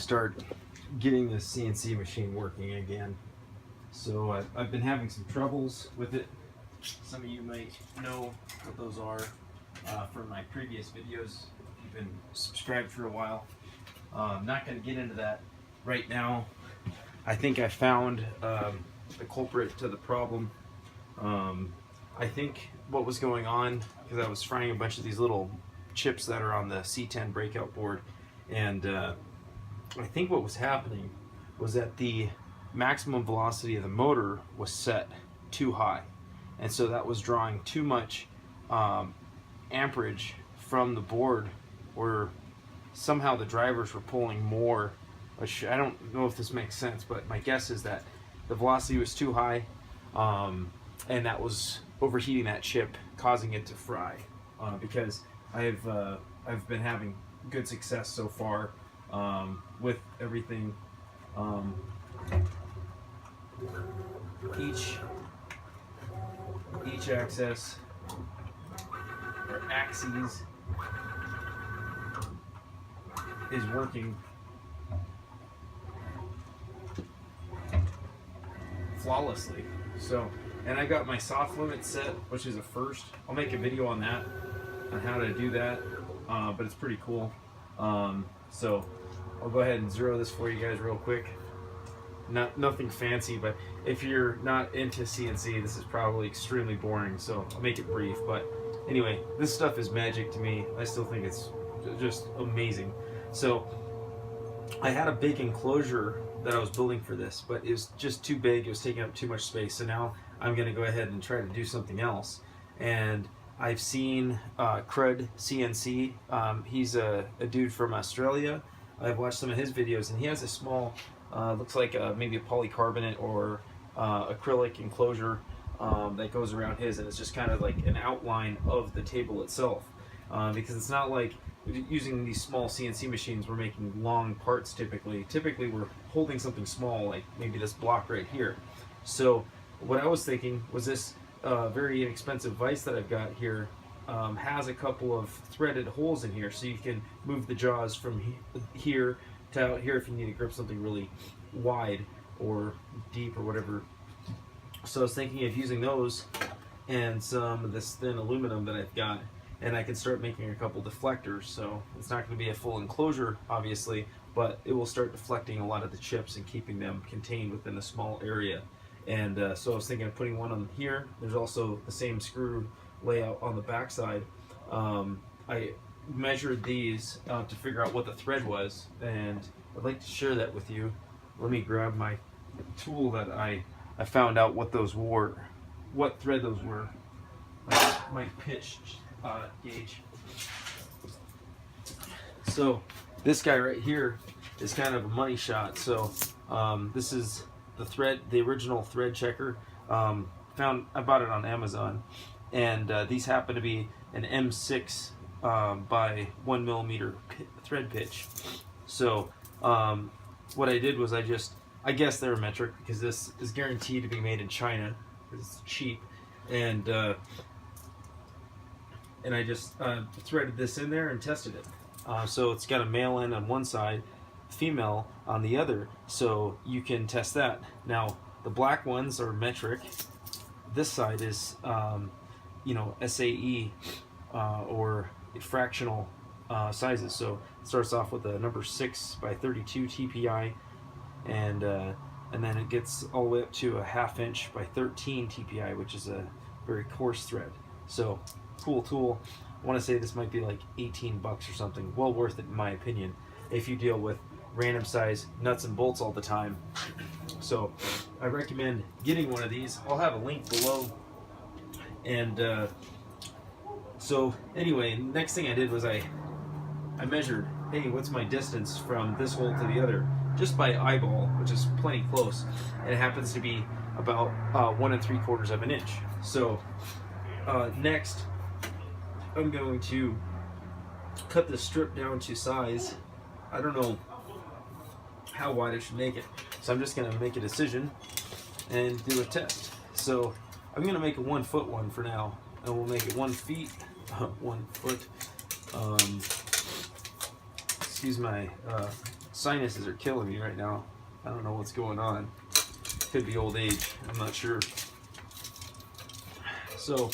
start getting this CNC machine working again. So I've been having some troubles with it. Some of you might know what those are from my previous videos if you've been subscribed for a while. I'm not going to get into that right now. I think I found the culprit to the problem. I think what was going on, because I was frying a bunch of these little chips that are on the C10 breakout board, and I think what was happening was that the maximum velocity of the motor was set too high, and so that was drawing too much amperage from the board, or somehow the drivers were pulling more, which I don't know if this makes sense, but my guess is that the velocity was too high, and that was overheating that chip, causing it to fry. Because I've been having good success so far with everything. Each axis or axes is working flawlessly. So, and I got my soft limit set, which is a first. I'll make a video on that, on how to do that, but it's pretty cool. So I'll go ahead and zero this for you guys real quick. Nothing fancy, but if you're not into CNC, this is probably extremely boring, so I'll make it brief. But anyway, this stuff is magic to me. I still think it's just amazing. So I had a big enclosure that I was building for this, but it was just too big. It was taking up too much space. So now I'm going to go ahead and try to do something else. And I've seen Crud CNC. He's a dude from Australia. I've watched some of his videos, and he has a small, looks like maybe a polycarbonate or acrylic enclosure that goes around his, and it's just kind of like an outline of the table itself. Because it's not like using these small CNC machines, we're making long parts typically. Typically we're holding something small, like maybe this block right here. So what I was thinking was this very inexpensive vise that I've got here has a couple of threaded holes in here, so you can move the jaws from here to out here if you need to grip something really wide or deep or whatever. So I was thinking of using those and some of this thin aluminum that I've got, and I can start making a couple deflectors. So it's not going to be a full enclosure, obviously, but it will start deflecting a lot of the chips and keeping them contained within a small area. And so I was thinking of putting one on here. There's also the same screw layout on the back side. I measured these to figure out what the thread was, and I'd like to share that with you. Let me grab my tool that I found out what those were, what thread those were. My pitch gauge. So this guy right here is kind of a money shot. So this is the thread, the original thread checker. I bought it on Amazon, and these happen to be an M6 by 1 millimeter thread pitch. So what I did was I guess they're metric, because this is guaranteed to be made in China because it's cheap, and I just threaded this in there and tested it. So it's got a male end on one side, female on the other, so you can test that. Now the black ones are metric. This side is SAE or fractional sizes. So it starts off with a number 6 by 32 TPI, and then it gets all the way up to a 1/2 inch by 13 TPI, which is a very coarse thread. So cool tool. I want to say this might be like 18 bucks or something. Well worth it in my opinion if you deal with random size nuts and bolts all the time. So I recommend getting one of these. I'll have a link below. And so anyway, next thing I did was I measured, hey, what's my distance from this hole to the other, just by eyeball, which is plenty close, and it happens to be about 1 3/4 of an inch. So next I'm going to cut this strip down to size. I don't know how wide I should make it, so I'm just going to make a decision and do a test. So I'm going to make a 1 foot one for now, and we'll make it 1 foot. Excuse my sinuses are killing me right now. I don't know what's going on. Could be old age, I'm not sure. So,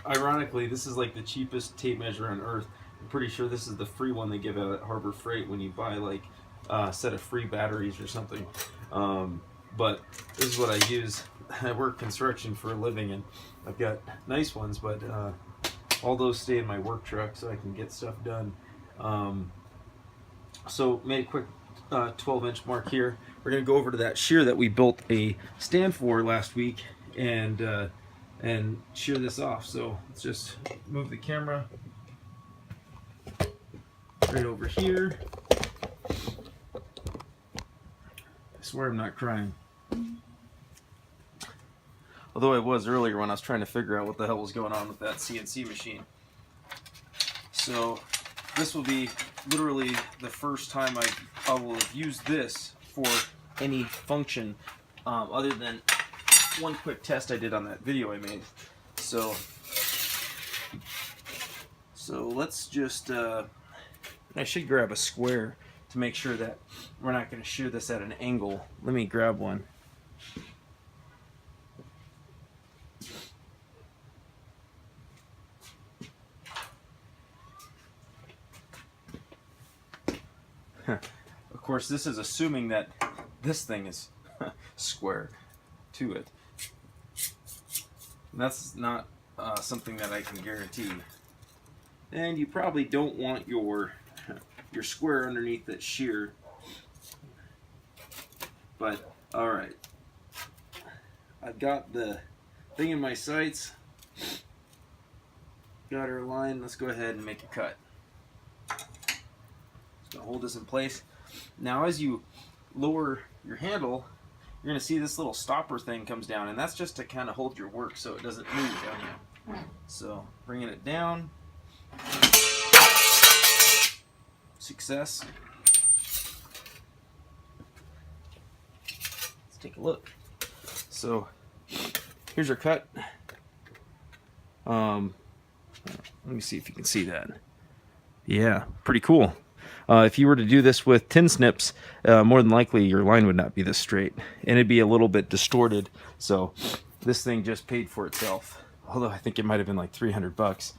ironically, this is like the cheapest tape measure on earth. I'm pretty sure this is the free one they give out at Harbor Freight when you buy like a set of free batteries or something. But this is what I use. I work construction for a living, and I've got nice ones, but all those stay in my work truck so I can get stuff done. So made a quick 12-inch mark here. We're going to go over to that shear that we built a stand for last week and shear this off. So let's just move the camera right over here. I swear I'm not crying. Although I was earlier when I was trying to figure out what the hell was going on with that CNC machine. So this will be literally the first time I will have used this for any function other than one quick test I did on that video I made. So let's just, I should grab a square to make sure that we're not going to shear this at an angle. Let me grab one. Of course, this is assuming that this thing is square to it. That's not something that I can guarantee. And you probably don't want your square underneath that shear. But alright, I've got the thing in my sights, got her aligned. Let's go ahead and make a cut. Just gonna hold this in place. Now as you lower your handle, you're gonna see this little stopper thing comes down, and that's just to kind of hold your work so it doesn't move on you. So bringing it down. Success. Let's take a look. So here's our cut. Let me see if you can see that. Yeah, pretty cool. If you were to do this with tin snips, more than likely your line would not be this straight, and it'd be a little bit distorted. So this thing just paid for itself. Although I think it might have been like 300 bucks,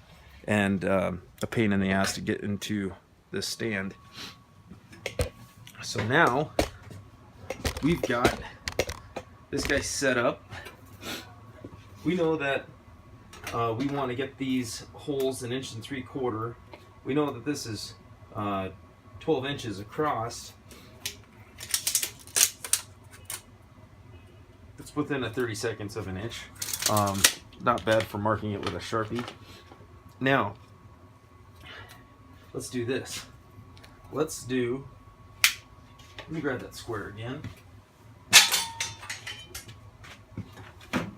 and a pain in the ass to get into this stand. So now we've got this guy set up. We know that we want to get these holes 1 3/4 inches. We know that this is 12 inches across. It's within a 32nd of an inch. Not bad for marking it with a Sharpie. Now, let's do this. Let me grab that square again.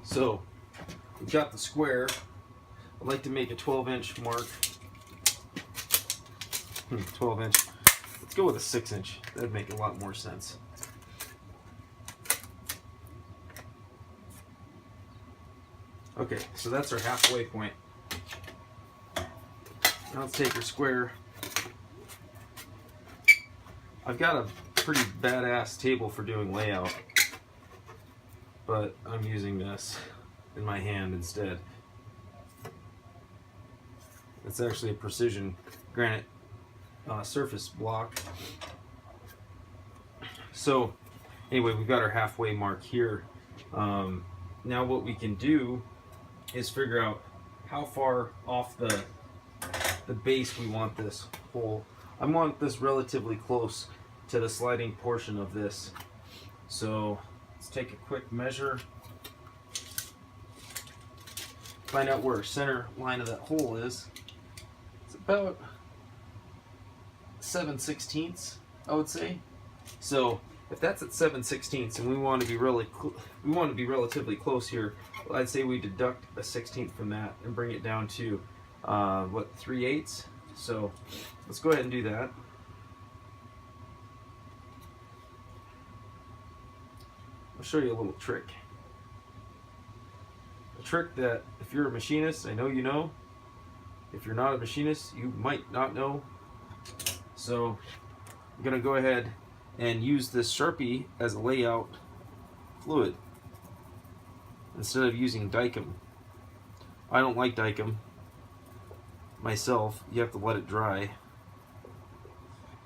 So, we've got the square. I'd like to make a 12-inch mark. 12 inch. Let's go with a 6-inch. That'd make a lot more sense. Okay, so that's our halfway point. Now let's take our square. I've got a pretty badass table for doing layout, but I'm using this in my hand instead. It's actually a precision granite surface block. So anyway, we've got our halfway mark here. Now what we can do is figure out how far off the base we want this hole. I want this relatively close to the sliding portion of this. So let's take a quick measure. Find out where our center line of that hole is. It's about 7/16, I would say. So if that's at 7/16 and we want to be relatively close here, I'd say we deduct a 16th from that and bring it down to what, 3/8. So let's go ahead and do that. I'll show you a little trick. A trick that if you're a machinist, I know you know. If you're not a machinist, you might not know. So I'm going to go ahead and use this Sharpie as a layout fluid instead of using Dykem. I don't like Dykem myself. You have to let it dry,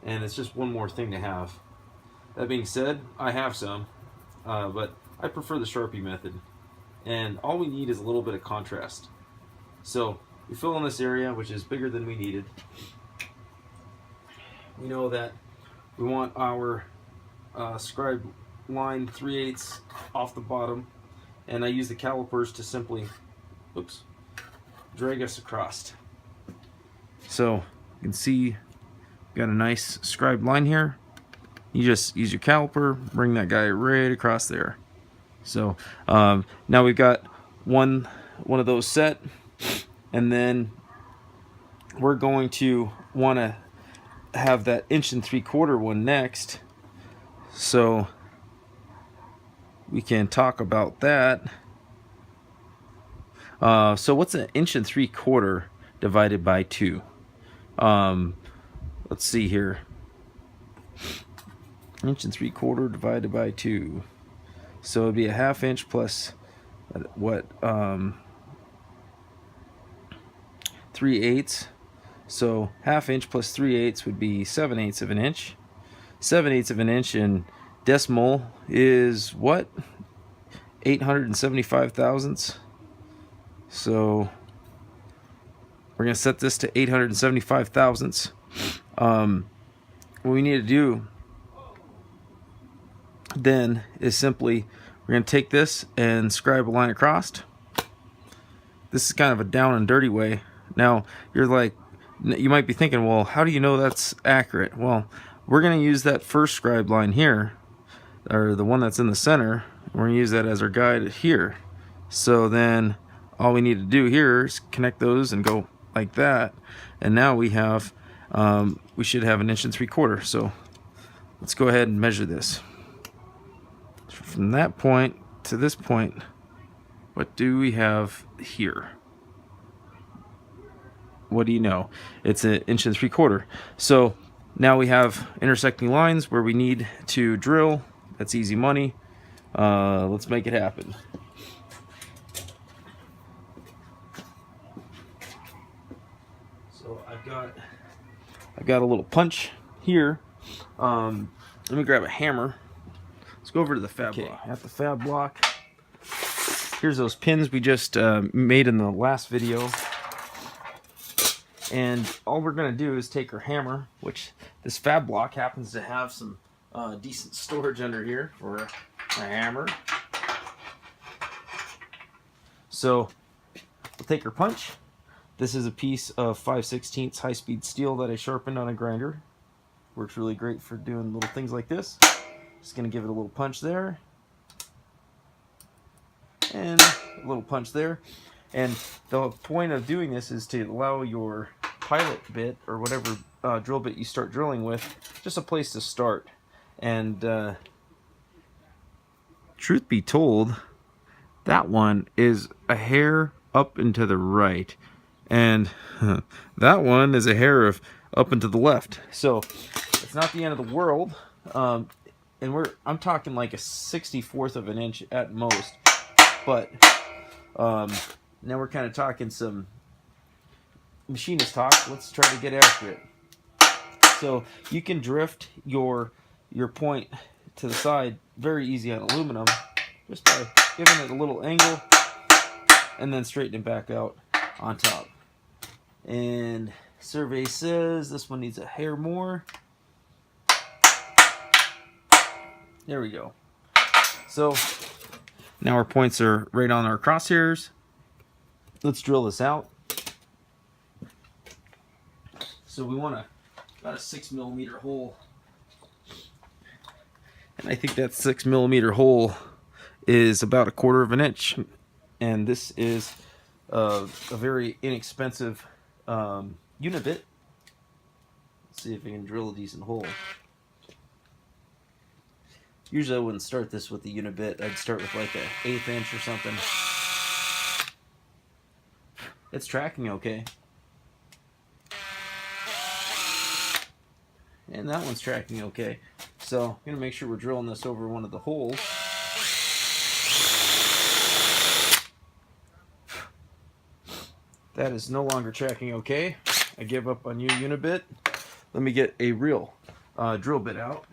and it's just one more thing to have. That being said, I have some, but I prefer the Sharpie method, and all we need is a little bit of contrast. So we fill in this area, which is bigger than we needed. We know that we want our scribe line 3/8 off the bottom, and I use the calipers to simply, oops, drag us across. So you can see, got a nice scribed line here. You just use your caliper, bring that guy right across there. So now we've got one of those set, and then we're going to want to have that 1 3/4 one next. So we can talk about that. So what's an 1 3/4 divided by 2? Let's see here. 1 3/4 divided by 2. So it'd be a 1/2 inch plus what? 3/8. So 1/2 inch plus 3/8 would be 7/8 of an inch. 7/8 of an inch in decimal is what? 875 thousandths. So we're going to set this to 875 thousandths. What we need to do then is simply, we're going to take this and scribe a line across. This is kind of a down and dirty way. Now you're like, you might be thinking, well, how do you know that's accurate? Well, we're going to use that first scribe line here, or the one that's in the center. We're going to use that as our guide here. So then all we need to do here is connect those and go like that, and now we have we should have 1 3/4. So let's go ahead and measure this from that point to this point. What do we have here? What do you know? It's 1 3/4. So now we have intersecting lines where we need to drill. That's easy money. Let's make it happen. So I've got a little punch here. Let me grab a hammer. Let's go over to the fab block. At the fab block, here's those pins we just made in the last video. And all we're going to do is take our hammer, which this fab block happens to have some decent storage under here for a hammer. So we'll take our punch. This is a piece of 5/16 high-speed steel that I sharpened on a grinder. Works really great for doing little things like this. Just going to give it a little punch there. And a little punch there. And the point of doing this is to allow your pilot bit, or whatever drill bit you start drilling with, just a place to start. And truth be told, that one is a hair up and to the right, and that one is a hair of up and to the left. So it's not the end of the world. And I'm talking like a 64th of an inch at most. But now we're kind of talking some machinist talk. Let's try to get accurate. So you can drift your point to the side very easy on aluminum, just by giving it a little angle and then straightening it back out on top. And survey says this one needs a hair more. There we go. So now our points are right on our crosshairs. Let's drill this out. So we want about a 6mm hole. And I think that 6mm hole is about 1/4 of an inch. And this is a very inexpensive unibit. Let's see if we can drill a decent hole. Usually I wouldn't start this with the unibit. I'd start with like an 1/8 inch or something. It's tracking okay. and that one's tracking okay. So I'm gonna make sure we're drilling this over one of the holes. That is no longer tracking okay. I give up on you, Unibit. Let me get a real drill bit out.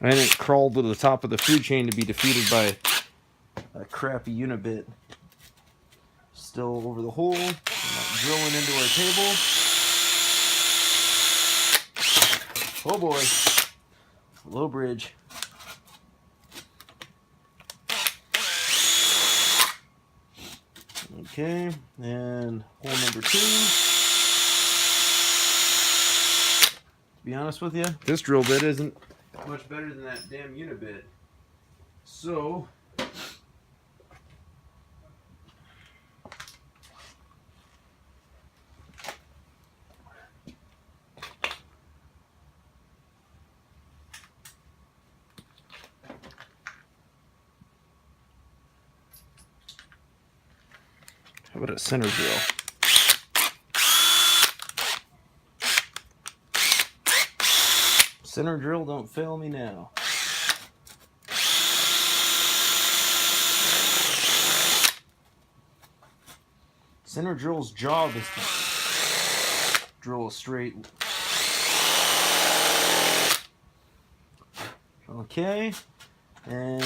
I didn't crawl to the top of the food chain to be defeated by a crappy Unibit. Still over the hole. I'm not drilling into our table. Oh boy. Low bridge. Okay, and hole number 2. To be honest with you, this drill bit isn't much better than that damn Unibit. So how about a center drill? Center drill, don't fail me now. Center drill's job is to drill a straight. Okay, and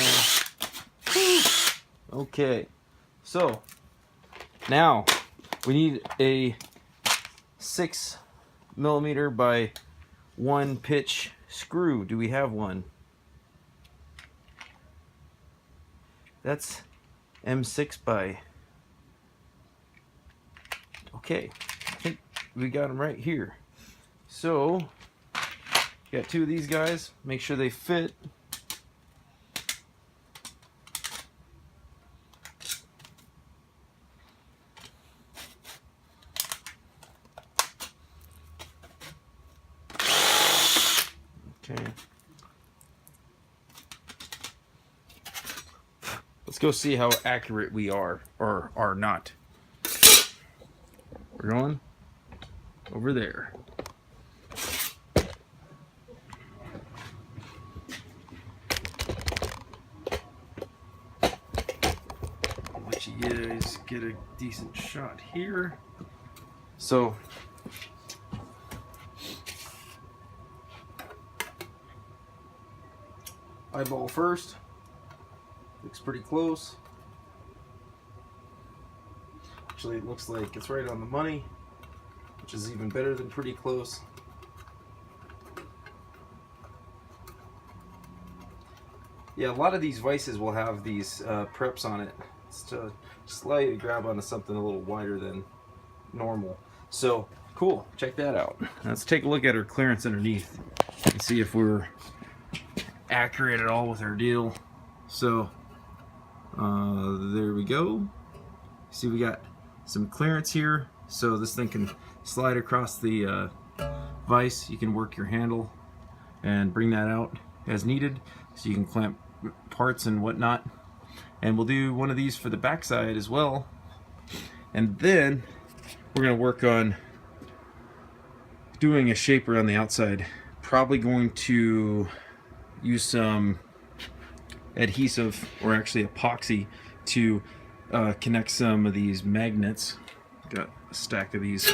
okay. So now we need a 6mm by 1 pitch screw. Do we have one? That's M6 by. Okay, I think we got them right here. So got 2 of these guys. Make sure they fit. Okay. Let's go see how accurate we are or are not. We're going over there. I'll let you guys get a decent shot here. So eyeball first. Looks pretty close. Actually, it looks like it's right on the money, which is even better than pretty close. Yeah, a lot of these vices will have these preps on it. It's to just allow you to grab onto something a little wider than normal. So, cool. Check that out. Let's take a look at our clearance underneath and see if we're accurate at all with our deal. So, there we go. See, we got some clearance here, so this thing can slide across the vise. You can work your handle and bring that out as needed, so you can clamp parts and whatnot. And we'll do one of these for the backside as well. And then we're going to work on doing a shaper on the outside. Probably going to use some adhesive, or actually epoxy, to connect some of these magnets. Got a stack of these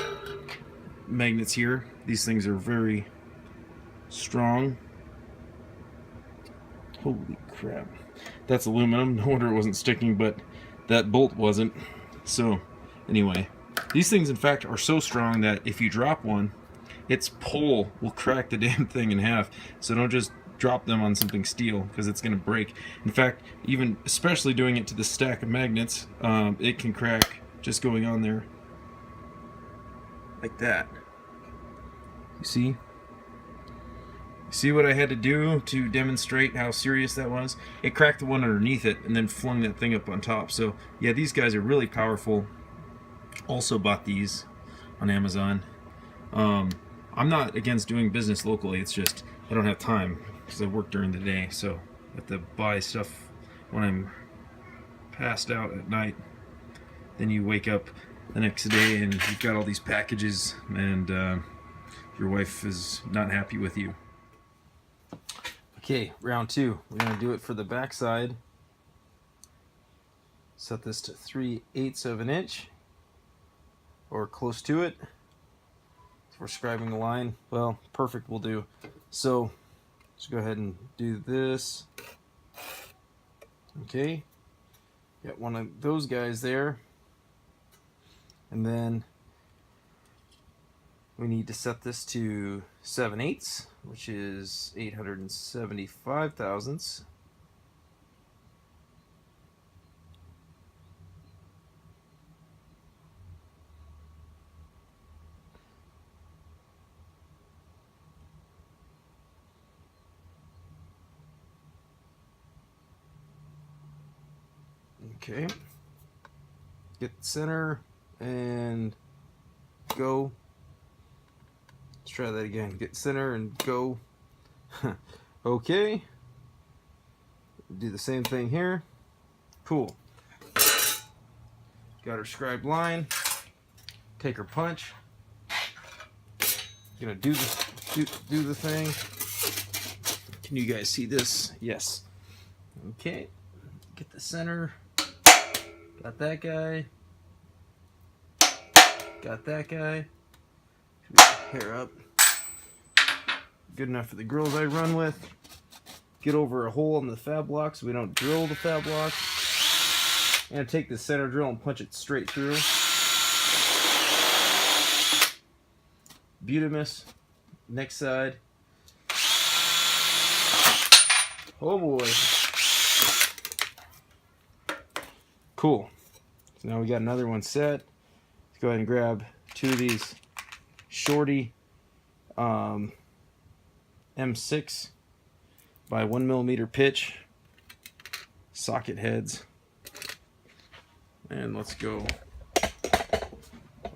magnets here. These things are very strong. Holy crap. That's aluminum. No wonder it wasn't sticking, but that bolt wasn't. So anyway, these things in fact are so strong that if you drop one, its pole will crack the damn thing in half. So don't just drop them on something steel, because it's going to break. In fact, even especially doing it to the stack of magnets, it can crack just going on there like that. You see? See what I had to do to demonstrate how serious that was? It cracked the one underneath it and then flung that thing up on top. So yeah, these guys are really powerful. Also bought these on Amazon. I'm not against doing business locally, it's just I don't have time because I work during the day, so I have to buy stuff when I'm passed out at night. Then you wake up the next day and you've got all these packages and your wife is not happy with you. Okay, round 2. We're going to do it for the back side. Set this to 3/8 of an inch or close to it. So we're scribing a line. Well, perfect will do. So let's go ahead and do this. Okay, got one of those guys there. And then we need to set this to 7/8, which is 875 thousandths. Okay, get the center and go. Let's try that again. Get center and go. Okay, do the same thing here. Cool. Got our scribed line. Take our punch. Gonna do the thing. Can you guys see this? Yes. Okay, get the center. Got that guy. Got that guy. Hair up. Good enough for the girls I run with. Get over a hole in the fab block so we don't drill the fab block. I'm going to take the center drill and punch it straight through. Butamus. Next side. Oh boy. Cool. So now we got another one set. Let's go ahead and grab 2 of these shorty M6 by 1mm pitch socket heads. And let's go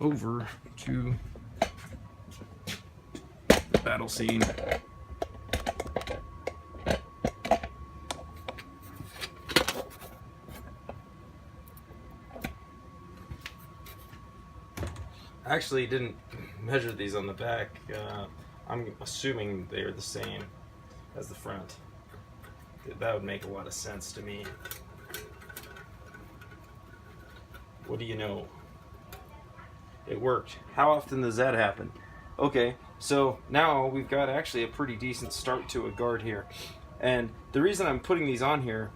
over to the battle scene. I actually didn't measure these on the back. I'm assuming they're the same as the front. That would make a lot of sense to me. What do you know? It worked. How often does that happen? Okay, so now we've got actually a pretty decent start to a guard here. And the reason I'm putting these on here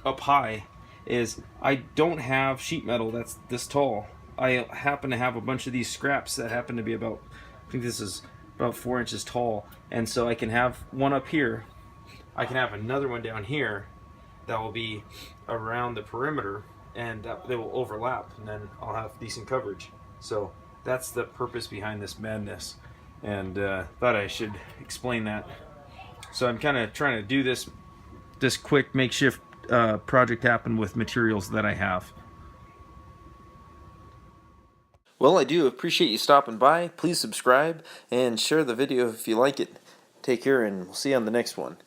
up high is I don't have sheet metal that's this tall. I happen to have a bunch of these scraps that happen to be about, I think this is about 4 inches tall, and so I can have one up here, I can have another one down here that will be around the perimeter, and they will overlap, and then I'll have decent coverage. So that's the purpose behind this madness, and thought I should explain that. So I'm kind of trying to do this quick makeshift project happen with materials that I have. Well, I do appreciate you stopping by. Please subscribe and share the video if you like it. Take care, and we'll see you on the next one.